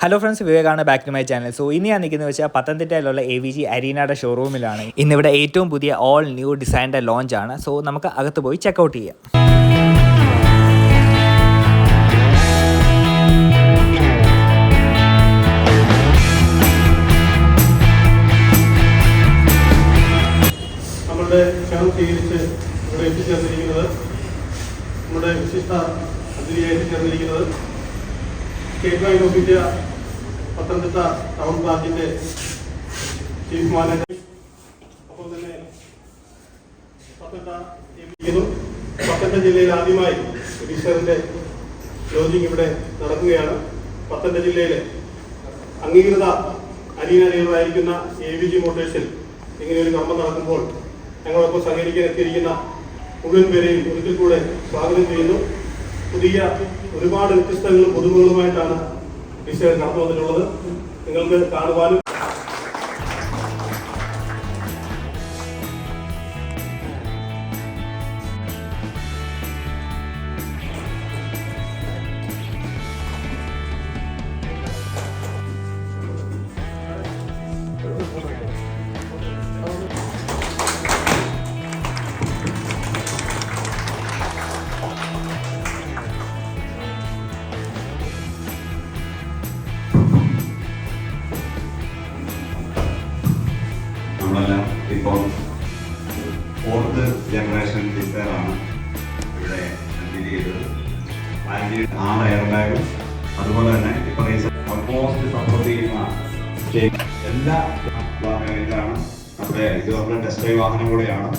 Hello friends, വിവേകാണ് back to my channel. So ഇനി ഞാൻ നിൽക്കുന്നത് വെച്ചാൽ പത്തനംതിട്ടയിലുള്ള AVG അരീനയുടെ ഷോറൂമിലാണ്. ഇന്നിവിടെ ഏറ്റവും പുതിയ ഓൾ ന്യൂ ഡിസൈൻ്റെ ലോഞ്ചാണ്. സോ നമുക്ക് അകത്ത് പോയി ചെക്കൗട്ട് ചെയ്യാം. നമ്മുടെ ക്ഷണം സ്വീകരിച്ച് ഇവിടെ എത്തിച്ചേർന്നിരിക്കുന്നത് നമ്മുടെ വിശിഷ്ട അതിഥിയായി എത്തിച്ചേർന്നിരിക്കുന്നത് state bank of India Pathanamthitta town ബ്രാഞ്ചിന്റെ ചീഫ് മാനേജർ, അപ്പോൾ തന്നെ പത്തനംതിട്ട ജില്ലയിൽ ആദ്യമായി റീസറിന്റെ ലോഞ്ചിങ് ഇവിടെ നടക്കുകയാണ്. പത്തനംതിട്ട ജില്ലയിലെ അംഗീകൃത അരീന ഡീലറായിരിക്കുന്ന AVG മോട്ടോഴ്സിൽ ഇങ്ങനെ ഒരു കർമ്മം നടക്കുമ്പോൾ ഞങ്ങളൊപ്പം സഹകരിക്കാൻ എത്തിയിരിക്കുന്ന മുഴുവൻ പേരെയും ഒരിക്കൽ കൂടെ സ്വാഗതം ചെയ്യുന്നു. പുതിയ ഒരുപാട് വ്യത്യസ്തങ്ങളും പുതുമകളുമായിട്ടാണ് ഡിസൈൻ നടന്നു വന്നിട്ടുള്ളത്. നിങ്ങൾക്ക് കാണുവാനും നമ്മളെല്ലാം ഇപ്പോൾ 4th ജനറേഷൻ ഡിസൈറാണ് ഇവിടെ ഡീൽ ചെയ്തത്. 6 എയർ ബാഗും അതുപോലെ തന്നെ ഇപ്പോൾ ഓൾമോസ്റ്റ് സപ്പോർട്ട് ചെയ്യുന്ന എല്ലാ ഇതാണ്. നമ്മുടെ ഇത് നമ്മുടെ ടെസ്റ്റ് ഡ്രൈവ് വാഹനം കൂടെയാണ്.